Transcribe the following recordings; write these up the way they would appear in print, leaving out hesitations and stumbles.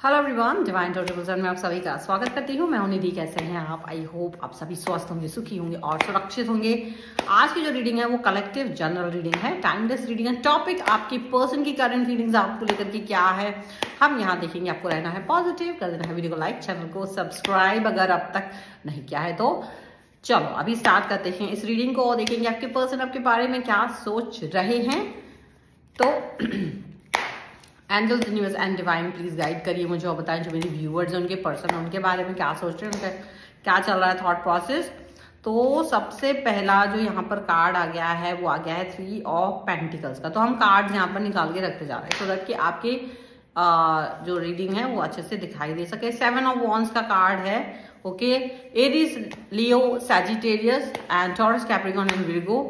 Hello everyone, divine total में आप सभी का स्वागत करती हूँ। मैं हूं निधि। कैसे हैं आप? आई होप आप सभी स्वस्थ होंगे, सुखी होंगे और सुरक्षित होंगे। आज की जो रीडिंग है वो कलेक्टिव जनरल रीडिंग है, टाइमलेस रीडिंग है। टॉपिक आपकी पर्सन की करंट फीलिंग्स आपको लेकर के क्या है हम यहाँ देखेंगे। आपको रहना है पॉजिटिव, कर देना है वीडियो को लाइक, चैनल को सब्सक्राइब अगर अब तक नहीं किया है तो। चलो अभी स्टार्ट करते हैं इस रीडिंग को। देखेंगे आपके पर्सन आपके बारे में क्या सोच रहे हैं। तो angels, universe and divine please guide करिए मुझे और बताएं जो मेरे व्यूअर्स हैं उनके पर्सन उनके बारे में क्या सोच रहे हैं, उनका क्या चल रहा है थॉट प्रोसेस। तो सबसे पहला जो यहाँ पर कार्ड आ गया है वो आ गया है 3 ऑफ पेंटिकल्स का। तो हम कार्ड यहाँ पर निकाल के रखते जा रहे हैं सो दैट कि आपके जो रीडिंग है वो अच्छे से दिखाई दे सके। 7 ऑफ वॉन्ड्स का कार्ड है। Okay, Aries, Leo, Sagittarius and taurus, Capricorn and Virgo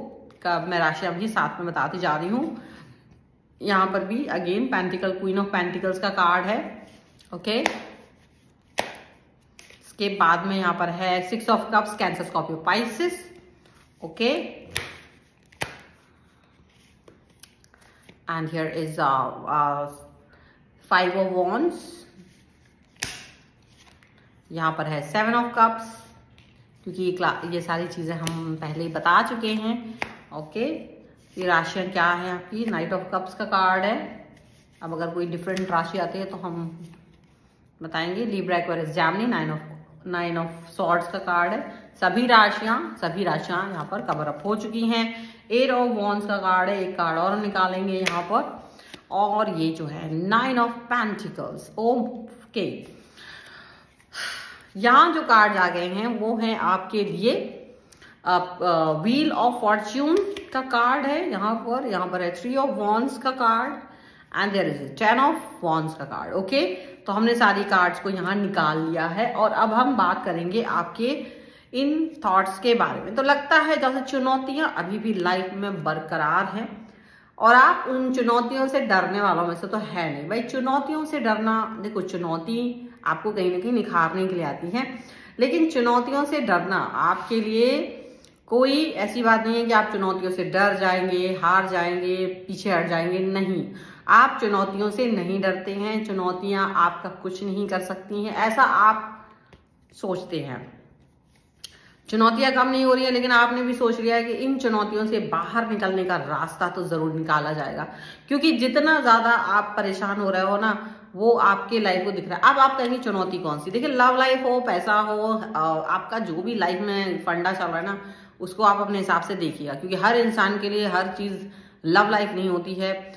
का मैं राशि अभी साथ में बताती जा रही हूँ। यहाँ पर भी again pentacle, queen of pentacles का कार्ड है। ओके, इसके बाद में यहाँ पर है 6 of cups, cancer, Scorpio, Pisces. Okay, and here is 5 of wands. यहाँ पर है 7 ऑफ कप्स, क्योंकि ये सारी चीजें हम पहले ही बता चुके हैं। ओके, ये राशियां क्या है आपकी? नाइट ऑफ कप्स का कार्ड है। अब अगर कोई डिफरेंट राशि आती है तो हम बताएंगे। Libra, Aquarius, Gemini, 9 of swords का कार्ड है। सभी राशियां यहाँ पर कवर अप हो चुकी हैं। 8 ऑफ वॉन्ड्स का कार्ड है। एक कार्ड और निकालेंगे यहाँ पर, और ये जो है 9 ऑफ पेंटिकल्स। ओके, यहाँ जो कार्ड आ गए हैं वो है आपके लिए व्हील ऑफ फॉर्च्यून का कार्ड है। यहाँ पर है 3 ऑफ वॉन्ड्स का card and there is 10 of wands का कार्ड। ओके, तो हमने सारी कार्ड्स को यहाँ निकाल लिया है और अब हम बात करेंगे आपके इन थॉट्स के बारे में। तो लगता है जैसे चुनौतियां अभी भी लाइफ में बरकरार हैं और आप उन चुनौतियों से डरने वालों में से तो है नहीं। भाई चुनौतियों से डरना, देखो चुनौती आपको कहीं ना कहीं निखारने के लिए आती है, लेकिन चुनौतियों से डरना आपके लिए कोई ऐसी बात नहीं है कि आप चुनौतियों से डर जाएंगे, हार जाएंगे, पीछे हट जाएंगे। नहीं, आप चुनौतियों से नहीं डरते हैं। चुनौतियां आपका कुछ नहीं कर सकती हैं, ऐसा आप सोचते हैं। चुनौतियां कम नहीं हो रही है, लेकिन आपने भी सोच लिया है कि इन चुनौतियों से बाहर निकलने का रास्ता तो जरूर निकाला जाएगा, क्योंकि जितना ज्यादा आप परेशान हो रहे हो ना वो आपके लाइफ को दिख रहा है। अब आप कहेंगे चुनौती कौन सी? देखिए, लव लाइफ हो, पैसा हो, आपका जो भी लाइफ में फंडा चल रहा है ना उसको आप अपने हिसाब से देखिएगा, क्योंकि हर इंसान के लिए हर चीज लव लाइफ नहीं होती है।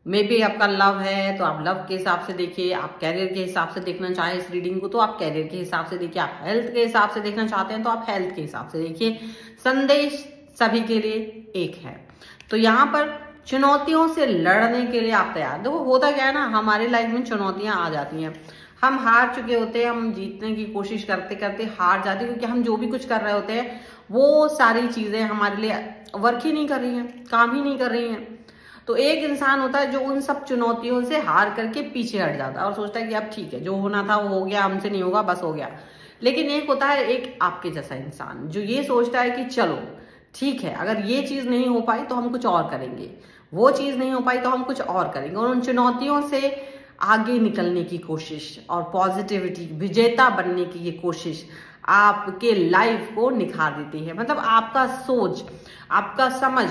मे बी आपका लव है तो आप लव के हिसाब से देखिए, आप कैरियर के हिसाब से देखना चाहें इस रीडिंग को तो आप कैरियर के हिसाब से देखिए, आप हेल्थ के हिसाब से देखना चाहते हैं तो आप हेल्थ के हिसाब से देखिए। संदेश सभी के लिए एक है। तो यहाँ पर चुनौतियों से लड़ने के लिए आप तैयार। देखो होता क्या है ना, हमारे लाइफ में चुनौतियां आ जाती हैं, हम हार चुके होते हैं, हम जीतने की कोशिश करते करते हार जाते हैं, क्योंकि हम जो भी कुछ कर रहे होते हैं वो सारी चीजें हमारे लिए वर्क ही नहीं कर रही हैं, काम ही नहीं कर रही हैं। तो एक इंसान होता है जो उन सब चुनौतियों से हार करके पीछे हट जाता है और सोचता है कि अब ठीक है, जो होना था वो हो गया, हमसे नहीं होगा, बस हो गया। लेकिन एक होता है एक आपके जैसा इंसान जो ये सोचता है कि चलो ठीक है, अगर ये चीज नहीं हो पाई तो हम कुछ और करेंगे, वो चीज नहीं हो पाई तो हम कुछ और करेंगे, और उन चुनौतियों से आगे निकलने की कोशिश और पॉजिटिविटी, विजेता बनने की ये कोशिश आपके लाइफ को निखार देती है। मतलब आपका सोच, आपका समझ,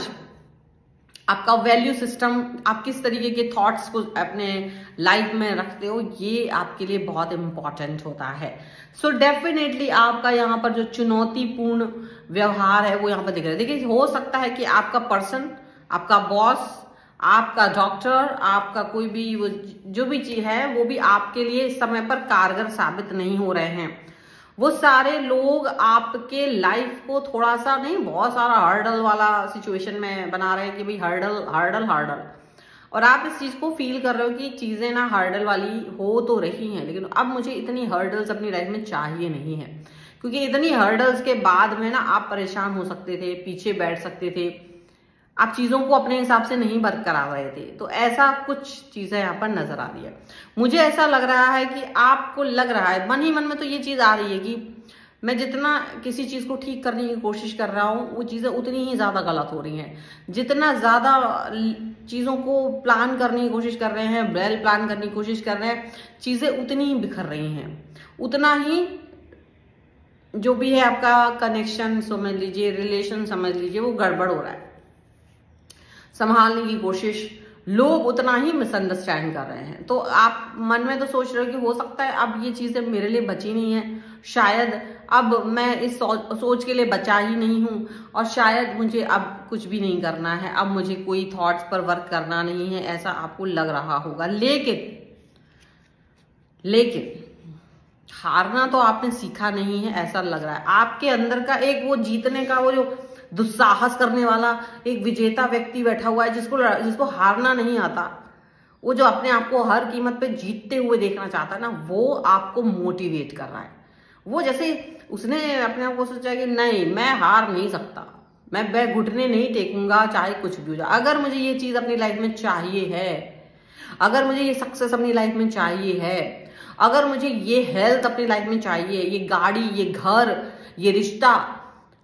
आपका वैल्यू सिस्टम, आप किस तरीके के थॉट्स को अपने लाइफ में रखते हो, ये आपके लिए बहुत इंपॉर्टेंट होता है। सो डेफिनेटली आपका यहाँ पर जो चुनौतीपूर्ण व्यवहार है वो यहाँ पर दिख रहा है। देखिए, हो सकता है कि आपका पर्सन, आपका बॉस, आपका डॉक्टर, आपका कोई भी वो जो भी चीज है वो भी आपके लिए इस समय पर कारगर साबित नहीं हो रहे हैं। वो सारे लोग आपके लाइफ को थोड़ा सा नहीं, बहुत सारा हर्डल वाला सिचुएशन में बना रहे हैं कि भाई हर्डल हर्डल हर्डल, और आप इस चीज को फील कर रहे हो कि चीजें ना हर्डल वाली हो तो रही हैं, लेकिन अब मुझे इतनी हर्डल्स अपनी लाइफ में चाहिए नहीं है, क्योंकि इतनी हर्डल्स के बाद में ना आप परेशान हो सकते थे, पीछे बैठ सकते थे, आप चीजों को अपने हिसाब से नहीं बरकरार रहे थे। तो ऐसा कुछ चीजें यहाँ पर नजर आ रही है। मुझे ऐसा लग रहा है कि आपको लग रहा है मन ही मन में तो ये चीज आ रही है कि मैं जितना किसी चीज को ठीक करने की कोशिश कर रहा हूँ वो चीजें उतनी ही ज्यादा गलत हो रही हैं। जितना ज्यादा चीज़ों को प्लान करने की कोशिश कर रहे हैं, वेल प्लान करने की कोशिश कर रहे हैं, चीज़ें उतनी ही बिखर रही हैं, उतना ही जो भी है आपका कनेक्शन समझ लीजिए, रिलेशन समझ लीजिए, वो गड़बड़ हो रहा है। संभालने की कोशिश, लोग उतना ही मिसअंडरस्टैंड कर रहे हैं। तो आप मन में तो सोच रहे हो कि हो सकता है अब ये चीजें मेरे लिए बची नहीं है, शायद अब मैं इस सोच के लिए बचा ही नहीं हूं, और शायद मुझे अब कुछ भी नहीं करना है, अब मुझे कोई थॉट्स पर वर्क करना नहीं है, ऐसा आपको लग रहा होगा। लेकिन हारना तो आपने सीखा नहीं है, ऐसा लग रहा है। आपके अंदर का एक वो जीतने का, वो जो दुस्साहस करने वाला एक विजेता व्यक्ति बैठा हुआ है, जिसको हारना नहीं आता, वो जो अपने आप को हर कीमत पे जीतते हुए देखना चाहता है ना, वो आपको मोटिवेट कर रहा है। वो जैसे उसने अपने आप को सोचा कि नहीं, मैं हार नहीं सकता, मैं घुटने नहीं टेकूंगा चाहे कुछ भी हो जाए। अगर मुझे ये चीज अपनी लाइफ में चाहिए है, अगर मुझे ये सक्सेस अपनी लाइफ में चाहिए है, अगर मुझे ये हेल्थ अपनी लाइफ में चाहिए, ये गाड़ी, ये घर, ये रिश्ता,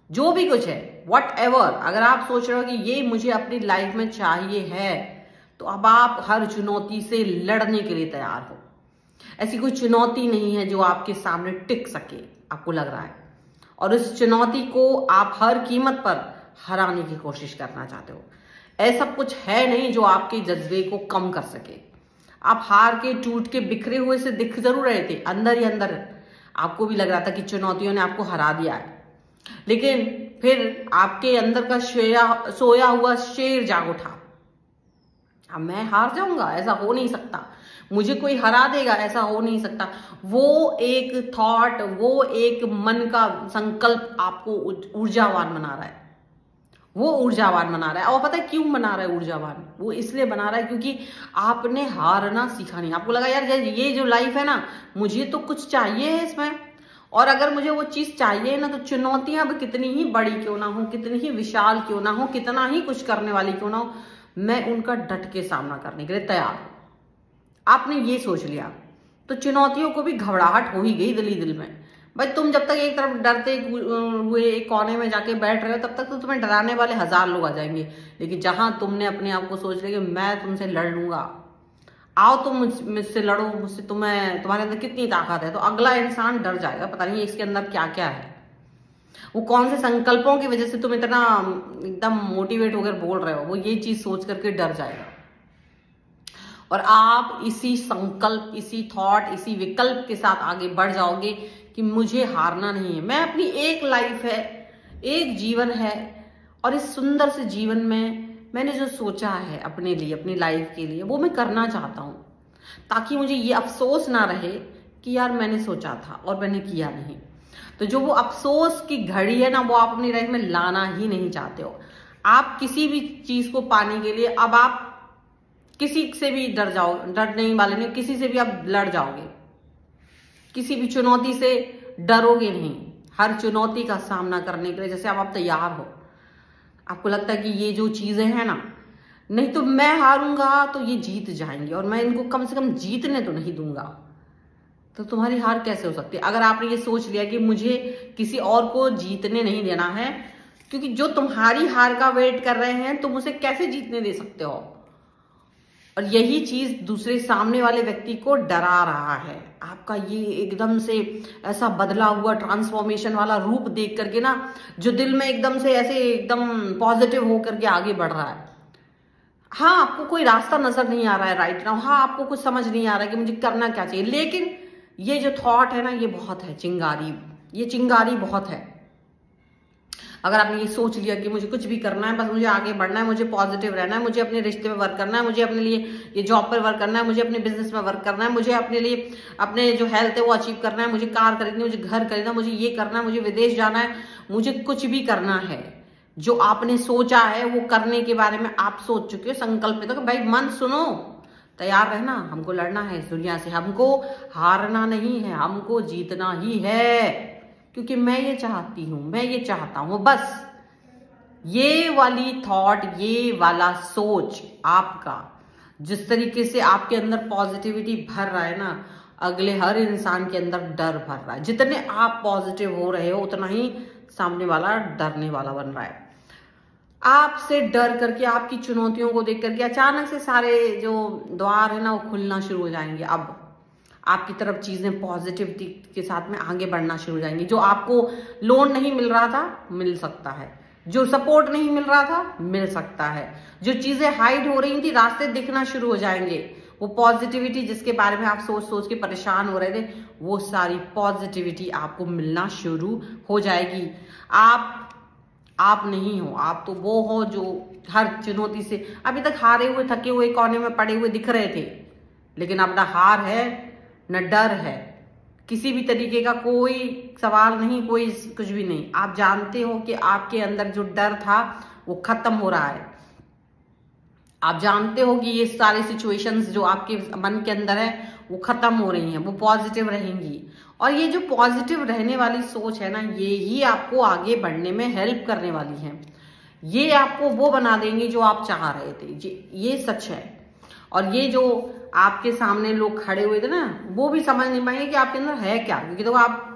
जो भी कुछ है, वट एवर, अगर आप सोच रहे हो कि ये मुझे अपनी लाइफ में चाहिए है, तो अब आप हर चुनौती से लड़ने के लिए तैयार हो। ऐसी कोई चुनौती नहीं है जो आपके सामने टिक सके, आपको लग रहा है, और उस चुनौती को आप हर कीमत पर हराने की कोशिश करना चाहते हो। ऐसा कुछ है नहीं जो आपके जज्बे को कम कर सके। आप हार के, टूट के, बिखरे हुए से दिख जरूर रहे थे, अंदर ही अंदर आपको भी लग रहा था कि चुनौतियों ने आपको हरा दिया है, लेकिन फिर आपके अंदर का सोया हुआ शेर जाग उठा। अब मैं हार जाऊंगा, ऐसा हो नहीं सकता, मुझे कोई हरा देगा, ऐसा हो नहीं सकता। वो एक थॉट, वो एक मन का संकल्प आपको ऊर्जावान बना रहा है, वो ऊर्जावान बना रहा है। और पता है क्यों बना रहा है ऊर्जावान? वो इसलिए बना रहा है क्योंकि आपने हारना सीखा नहीं। आपको लगा यार ये जो लाइफ है ना, मुझे तो कुछ चाहिए है इसमें, और अगर मुझे वो चीज चाहिए ना, तो चुनौतियां अब कितनी ही बड़ी क्यों ना हो, कितनी ही विशाल क्यों ना हो, कितना ही कुछ करने वाली क्यों ना हो, मैं उनका डट के सामना करने के लिए तैयार हूं। आपने ये सोच लिया तो चुनौतियों को भी घबराहट हो ही गई दिल ही दिल में। भाई तुम जब तक एक तरफ डरते हुए एक कोने में जाके बैठ रहे हो, तब तक तो तुम्हें डराने वाले 1000 लोग आ जाएंगे। लेकिन जहां तुमने अपने आप को सोच लिया कि मैं तुमसे लड़ लूंगा, आओ तुम मुझसे लड़ो, मुझसे, तुम्हारे अंदर कितनी ताकत है, तो अगला इंसान डर जाएगा। पता नहीं इसके अंदर क्या क्या है, वो कौन से संकल्पों की वजह से तुम इतना एकदम मोटिवेट होकर बोल रहे हो, वो ये चीज सोच करके डर जाएगा। और आप इसी संकल्प, इसी थॉट, इसी विकल्प के साथ आगे बढ़ जाओगे कि मुझे हारना नहीं है। मैं अपनी एक लाइफ है, एक जीवन है, और इस सुंदर से जीवन में मैंने जो सोचा है अपने लिए, अपनी लाइफ के लिए, वो मैं करना चाहता हूं, ताकि मुझे ये अफसोस ना रहे कि यार मैंने सोचा था और मैंने किया नहीं। तो जो वो अफसोस की घड़ी है ना, वो आप अपनी लाइफ में लाना ही नहीं चाहते हो। आप किसी भी चीज को पाने के लिए अब आप किसी से भी डरने वाले नहीं, किसी से भी आप लड़ जाओगे, किसी भी चुनौती से डरोगे नहीं। हर चुनौती का सामना करने के लिए जैसे आप तैयार हो। आपको लगता है कि ये जो चीजें हैं ना, नहीं तो मैं हारूंगा तो ये जीत जाएंगे, और मैं इनको कम से कम जीतने तो नहीं दूंगा। तो तुम्हारी हार कैसे हो सकती है? अगर आपने ये सोच लिया कि मुझे किसी और को जीतने नहीं देना है, क्योंकि जो तुम्हारी हार का वेट कर रहे हैं, तुम उसे कैसे जीतने दे सकते हो? और यही चीज दूसरे सामने वाले व्यक्ति को डरा रहा है। आपका ये एकदम से ऐसा बदला हुआ ट्रांसफॉर्मेशन वाला रूप देख करके ना, जो दिल में एकदम से ऐसे एकदम पॉजिटिव होकर के आगे बढ़ रहा है। हाँ, आपको कोई रास्ता नजर नहीं आ रहा है राइट नाउ, हाँ आपको कुछ समझ नहीं आ रहा है कि मुझे करना क्या चाहिए, लेकिन ये जो थॉट है ना, ये बहुत है चिंगारी, ये चिंगारी बहुत है। अगर आपने ये सोच लिया कि मुझे कुछ भी करना है, बस मुझे आगे बढ़ना है, मुझे पॉजिटिव रहना है, मुझे अपने रिश्ते में वर्क करना है, मुझे अपने लिए ये जॉब पर वर्क करना है, मुझे अपने बिजनेस में वर्क करना है, मुझे अपने लिए अपने जो हेल्थ है वो अचीव करना है, मुझे कार खरीदनी, मुझे घर खरीदना, मुझे ये करना है, मुझे विदेश जाना है, मुझे कुछ भी करना है। जो आपने सोचा है वो करने के बारे में आप सोच चुके हो, संकल्पित हो। भाई मन सुनो, तैयार रहना, हमको लड़ना है इस दुनिया से, हमको हारना नहीं है, हमको जीतना ही है, क्योंकि मैं ये चाहती हूं, मैं ये चाहता हूं। बस ये वाली थॉट, ये वाला सोच आपका, जिस तरीके से आपके अंदर पॉजिटिविटी भर रहा है ना, अगले हर इंसान के अंदर डर भर रहा है। जितने आप पॉजिटिव हो रहे हो, उतना ही सामने वाला डरने वाला बन रहा है। आपसे डर करके, आपकी चुनौतियों को देख करके अचानक से सारे जो द्वार है ना वो खुलना शुरू हो जाएंगे। अब आपकी तरफ चीजें पॉजिटिविटी के साथ में आगे बढ़ना शुरू हो जाएंगी। जो आपको लोन नहीं मिल रहा था मिल सकता है, जो सपोर्ट नहीं मिल रहा था मिल सकता है, जो चीजें हाइड हो रही थी रास्ते दिखना शुरू हो जाएंगे। वो पॉजिटिविटी जिसके बारे में आप सोच सोच के परेशान हो रहे थे, वो सारी पॉजिटिविटी आपको मिलना शुरू हो जाएगी। आप नहीं हो, आप तो वो हो जो हर चुनौती से अभी तक हारे हुए, थके हुए, कोने में पड़े हुए दिख रहे थे, लेकिन अब ना हार है न डर है, किसी भी तरीके का कोई सवाल नहीं, कोई कुछ भी नहीं। आप जानते हो कि आपके अंदर जो डर था वो खत्म हो रहा है। आप जानते हो कि ये सारी सिचुएशंस जो आपके मन के अंदर है वो खत्म हो रही हैं, वो पॉजिटिव रहेंगी। और ये जो पॉजिटिव रहने वाली सोच है ना, ये ही आपको आगे बढ़ने में हेल्प करने वाली है। ये आपको वो बना देंगी जो आप चाह रहे थे। ये सच है। और ये जो आपके सामने लोग खड़े हुए थे ना, वो भी समझ नहीं पाएंगे कि आपके अंदर है क्या, क्योंकि तो आप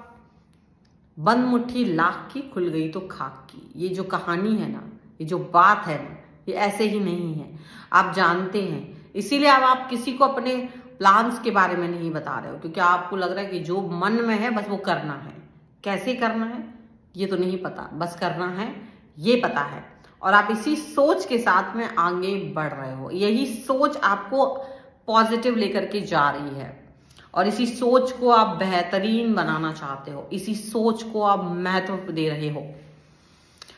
बंद मुट्ठी लाख की खुल गई तो खाक की। ये जो कहानी है ना, ये जो बात है ना, ये ऐसे ही नहीं है, आप जानते हैं। इसीलिए अब आप किसी को अपने प्लान्स के बारे में नहीं बता रहे हो, क्योंकि आपको लग रहा है कि जो मन में है बस वो करना है। कैसे करना है ये तो नहीं पता, बस करना है ये पता है। और आप इसी सोच के साथ में आगे बढ़ रहे हो। यही सोच आपको पॉजिटिव लेकर के जा रही है और इसी सोच को आप बेहतरीन बनाना चाहते हो, इसी सोच को आप महत्व दे रहे हो।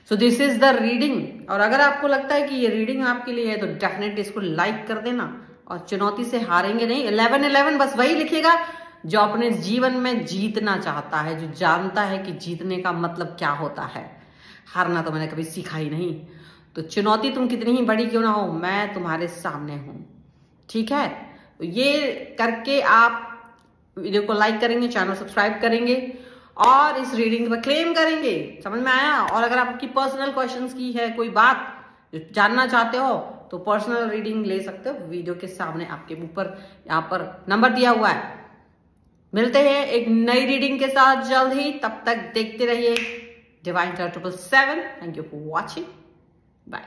So this is the reading. और अगर आपको लगता है कि ये रीडिंग आपके लिए है तो डेफिनेटली इसको लाइक कर देना। और चुनौती से हारेंगे नहीं, 11-11 बस वही लिखेगा जो अपने जीवन में जीतना चाहता है, जो जानता है कि जीतने का मतलब क्या होता है। हारना तो मैंने कभी सीखा ही नहीं। तो चुनौती तुम कितनी ही बड़ी क्यों ना हो, मैं तुम्हारे सामने हूं। ठीक है, तो ये करके आप वीडियो को लाइक करेंगे, चैनल सब्सक्राइब करेंगे और इस रीडिंग पर क्लेम करेंगे। समझ में आया? और अगर आपकी पर्सनल क्वेश्चंस की है, कोई बात जो जानना चाहते हो, तो पर्सनल रीडिंग ले सकते हो। वीडियो के सामने आपके ऊपर यहाँ पर नंबर दिया हुआ है। मिलते हैं एक नई रीडिंग के साथ जल्द ही। तब तक देखते रहिए divine 777। Thank you for watching. Bye.